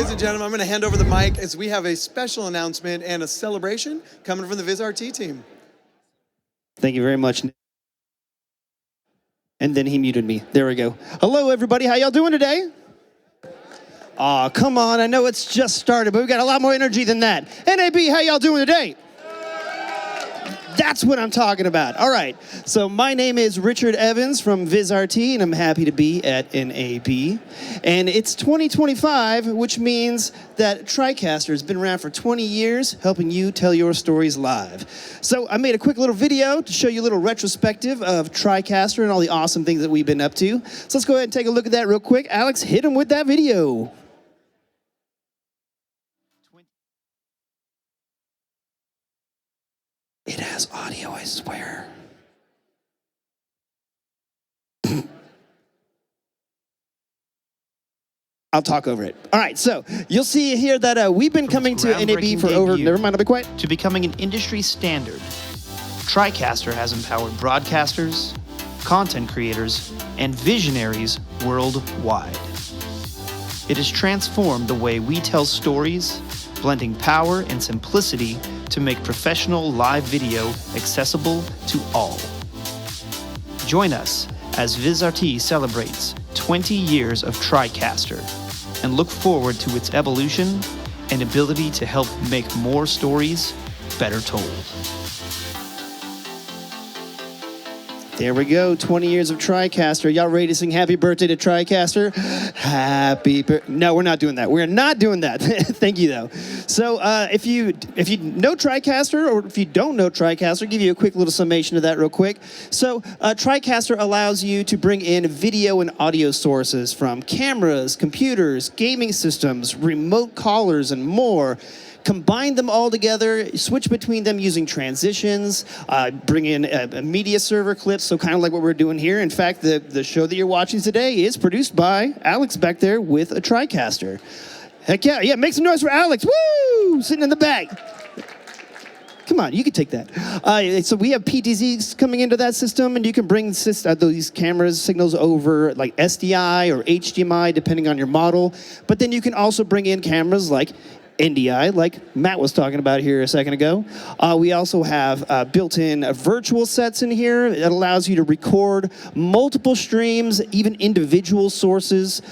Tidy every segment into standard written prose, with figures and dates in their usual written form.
ladies and gentlemen, I'm going to hand over the mic as we have a special announcement and a celebration coming from the Vizrt team. Thank you very much. And then he muted me. There we go. Hello, everybody. How y'all doing today? Aw, come on. I know it's just started, but we've got a lot more energy than that. NAB, how y'all doing today? That's what I'm talking about. All right. So my name is Richard Evans from Vizrt, and I'm happy to be at NAB. And it's 2025, which means that TriCaster has been around for 20 years, helping you tell your stories live. So I made a quick little video to show you a little retrospective of TriCaster and all the awesome things that we've been up to. So let's go ahead and take a look at that real quick. Alex, hit him with that video. It has audio, I swear. I'll talk over it. All right, so you'll see here that we've been coming to NAB for over, never mind, I'll be quiet. To becoming an industry standard, TriCaster has empowered broadcasters, content creators, and visionaries worldwide. It has transformed the way we tell stories, blending power and simplicity to make professional live video accessible to all. Join us as Vizrt celebrates 20 years of TriCaster and look forward to its evolution and ability to help make more stories better told. There we go, 20 years of TriCaster. Y'all ready to sing happy birthday to TriCaster? Happy birthday. No, we're not doing that. We're not doing that. Thank you, though. So if you know TriCaster, or if you don't know TriCaster, I'll give you a quick little summation of that real quick. So TriCaster allows you to bring in video and audio sources from cameras, computers, gaming systems, remote callers, and more. Combine them all together, switch between them using transitions, bring in a media server clips, so kind of like what we're doing here. In fact, the show that you're watching today is produced by Alex back there with a TriCaster. Heck yeah, make some noise for Alex. Woo! Sitting in the back. Come on, you can take that. So we have PTZs coming into that system, and you can bring these cameras signals over like SDI or HDMI, depending on your model. But then you can also bring in cameras like NDI, like Matt was talking about here a second ago. We also have built-in virtual sets in here that allows you to record multiple streams, even individual sources.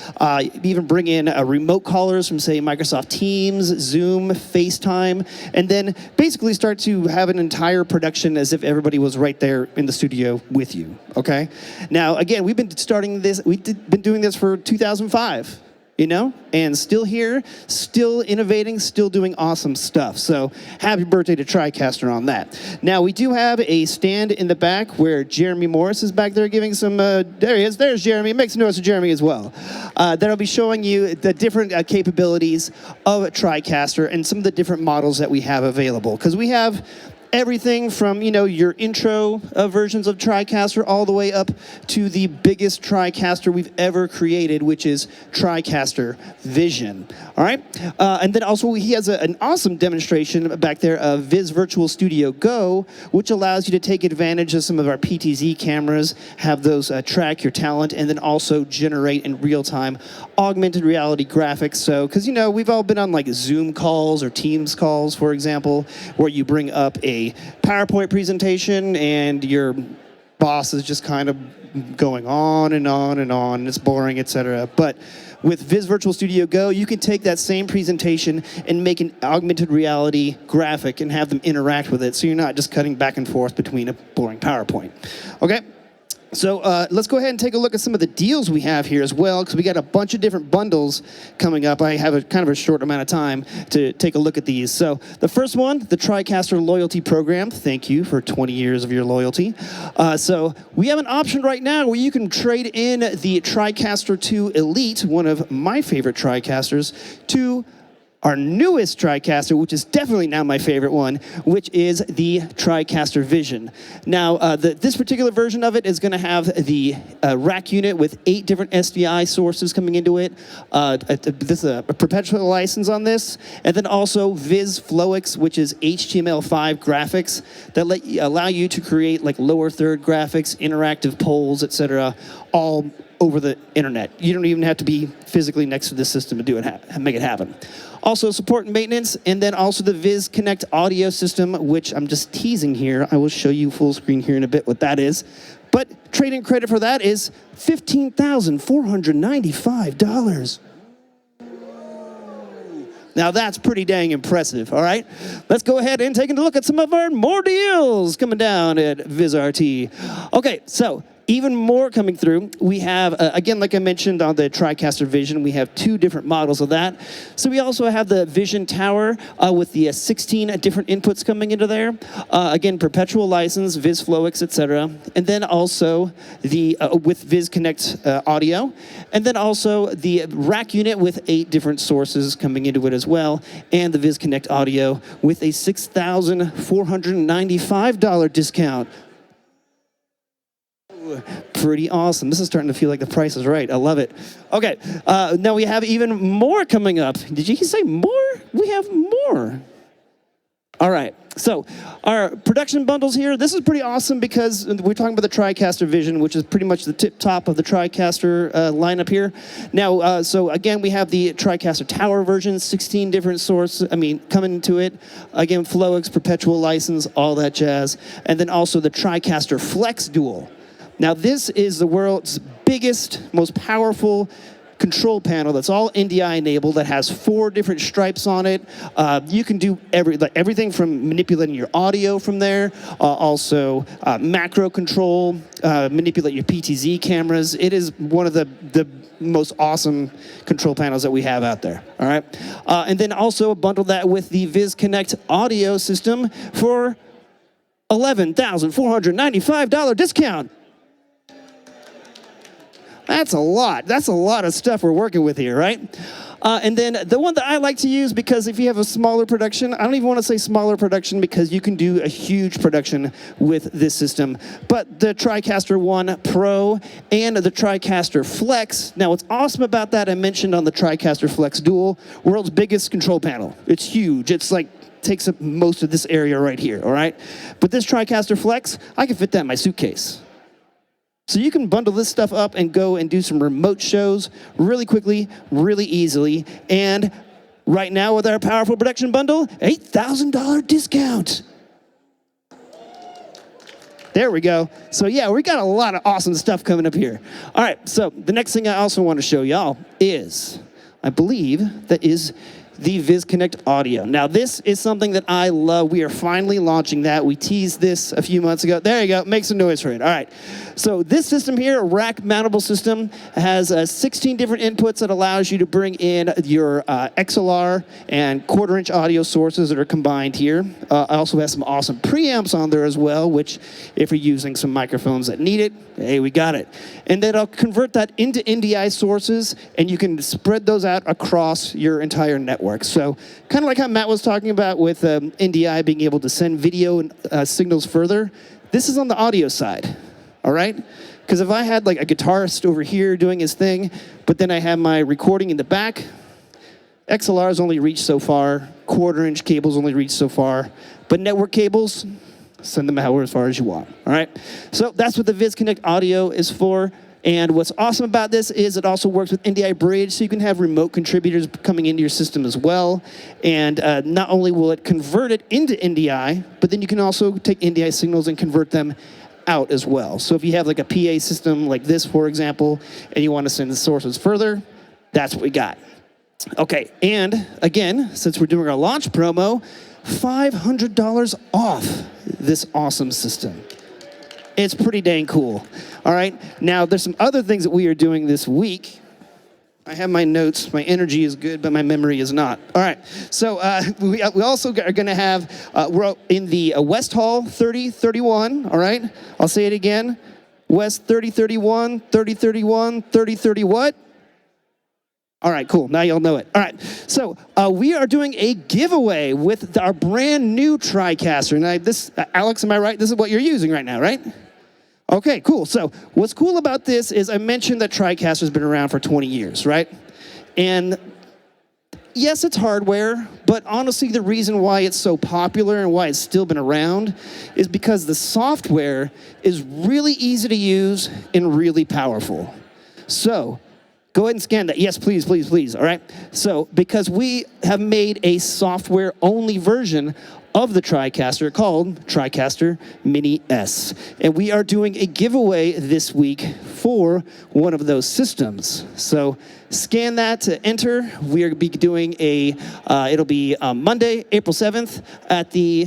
Even bring in remote callers from, say, Microsoft Teams, Zoom, FaceTime, and then basically start to have an entire production as if everybody was right there in the studio with you, okay? Now, again, we've been doing this for 2005. You know, and still here, still innovating, still doing awesome stuff. So happy birthday to TriCaster on that. Now, we do have a stand in the back where Jeremy Morris is back there giving some, there he is, there's Jeremy. Make some noise for Jeremy as well. That'll be showing you the different capabilities of TriCaster and some of the different models that we have available. Because we have everything from, you know, your intro versions of TriCaster all the way up to the biggest TriCaster we've ever created, which is TriCaster Vizion. All right? And then also he has an awesome demonstration back there of Viz Virtual Studio Go, which allows you to take advantage of some of our PTZ cameras, have those track your talent, and then also generate in real time augmented reality graphics. So, because, you know, we've all been on like Zoom calls or Teams calls, for example, where you bring up a PowerPoint presentation and your boss is just kind of going on and on and on, and it's boring, etc. But with Viz Virtual Studio Go, you can take that same presentation and make an augmented reality graphic and have them interact with it, so you're not just cutting back and forth between a boring PowerPoint. Okay? So let's go ahead and take a look at some of the deals we have here as well, because we got a bunch of different bundles coming up. I have a kind of a short amount of time to take a look at these. So the first one, the TriCaster Loyalty Program. Thank you for 20 years of your loyalty. So we have an option right now where you can trade in the TriCaster 2 Elite, one of my favorite TriCasters, to our newest TriCaster, which is definitely now my favorite one, which is the TriCaster Vizion. Now, this particular version of it is going to have the rack unit with 8 different SDI sources coming into it. This is a perpetual license on this, and then also Viz Flowix, which is HTML5 graphics that allow you to create like lower third graphics, interactive polls, etc., all over the internet. You don't even have to be physically next to the system to do it, make it happen. Also support and maintenance, and then also the Viz Connect audio system, which I'm just teasing here. I will show you full screen here in a bit what that is. But trade-in credit for that is $15,495. Now that's pretty dang impressive, all right? Let's go ahead and take a look at some of our more deals coming down at Vizrt. Okay, so even more coming through. We have, again, like I mentioned on the TriCaster Vision, we have 2 different models of that. So we also have the Vision Tower with the 16 different inputs coming into there. Again, perpetual license, VizFlowX, etc. And then also the with Viz Connect audio. And then also the rack unit with 8 different sources coming into it as well. And the Viz Connect audio with a $6,495 discount. Pretty awesome. This is starting to feel like the price is right. I love it. Okay, now we have even more coming up. Did you say more? We have more. All right, so our production bundles here, this is pretty awesome because we're talking about the TriCaster Vision, which is pretty much the tip top of the TriCaster lineup here. Now, so again, we have the TriCaster Tower version, 16 different sources, coming into it. Again, FlowX, perpetual license, all that jazz. And then also the TriCaster Flex Dual. Now, this is the world's biggest, most powerful control panel that's all NDI enabled, that has 4 different stripes on it. You can do everything from manipulating your audio from there, also macro control, manipulate your PTZ cameras. It is one of the most awesome control panels that we have out there, all right? And then also bundle that with the Viz Connect audio system for $11,495 discount. That's a lot. That's a lot of stuff we're working with here, right? And then the one that I like to use, because if you have a smaller production, I don't even want to say smaller production because you can do a huge production with this system. But the TriCaster 1 Pro and the TriCaster Flex. Now, what's awesome about that, I mentioned on the TriCaster Flex Dual, world's biggest control panel. It's huge. It's like takes up most of this area right here, all right? But this TriCaster Flex, I can fit that in my suitcase. So you can bundle this stuff up and go and do some remote shows really quickly, really easily. And right now with our powerful production bundle, $8,000 discount. There we go. So yeah, we got a lot of awesome stuff coming up here. All right, so the next thing I also want to show y'all is, I believe, that is the Viz Connect audio. Now, this is something that I love. We are finally launching that. We teased this a few months ago. There you go. Make some noise for it. All right. So this system here, a rack-mountable system, has 16 different inputs that allows you to bring in your XLR and quarter-inch audio sources that are combined here. I also have some awesome preamps on there as well, which if you're using some microphones that need it, hey, we got it. And then I'll convert that into NDI sources, and you can spread those out across your entire network. So kind of like how Matt was talking about with NDI being able to send video signals further, this is on the audio side, all right? Because if I had like a guitarist over here doing his thing, but then I have my recording in the back, XLRs only reach so far, quarter-inch cables only reach so far, but network cables, send them out as far as you want, all right? So that's what the Viz Connect audio is for. And what's awesome about this is it also works with NDI Bridge, so you can have remote contributors coming into your system as well. And not only will it convert it into NDI, but then you can also take NDI signals and convert them out as well. So if you have like a PA system like this, for example, and you want to send the sources further, that's what we got. Okay, and again, since we're doing our launch promo, $500 off this awesome system. It's pretty dang cool. All right, now there's some other things that we are doing this week. I have my notes. My energy is good, but my memory is not. All right, so we also are going to have, we're in the West Hall 3031, all right? I'll say it again. West 3031, 3031, 3030 what? All right, cool. Now you'll know it. All right, so we are doing a giveaway with our brand new TriCaster. Now, this, Alex, am I right? This is what you're using right now, right? Okay, cool. So what's cool about this is I mentioned that TriCaster's been around for 20 years, right? And yes, it's hardware, but honestly, the reason why it's so popular and why it's still been around is because the software is really easy to use and really powerful. So go ahead and scan that. Yes, please, please, please. All right. So because we have made a software-only version of the TriCaster called TriCaster Mini S. And we are doing a giveaway this week for one of those systems. So scan that to enter. We are be doing it'll be Monday, April 7th at the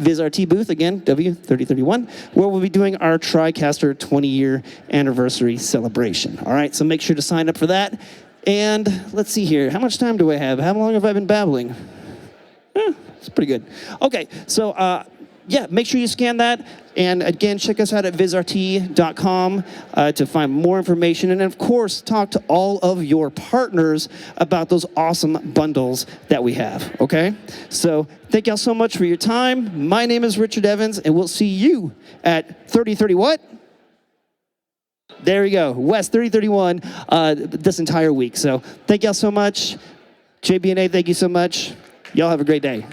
Vizrt booth, again, W3031, where we'll be doing our TriCaster 20-year anniversary celebration. All right, so make sure to sign up for that. And let's see here. How much time do I have? How long have I been babbling? It's pretty good. Okay, so yeah, make sure you scan that. And again, check us out at vizrt.com to find more information. And of course, talk to all of your partners about those awesome bundles that we have, okay? So thank y'all so much for your time. My name is Richard Evans, and we'll see you at 3030 what? There we go, West 3031 this entire week. So thank y'all so much. JB&A, thank you so much. Y'all have a great day.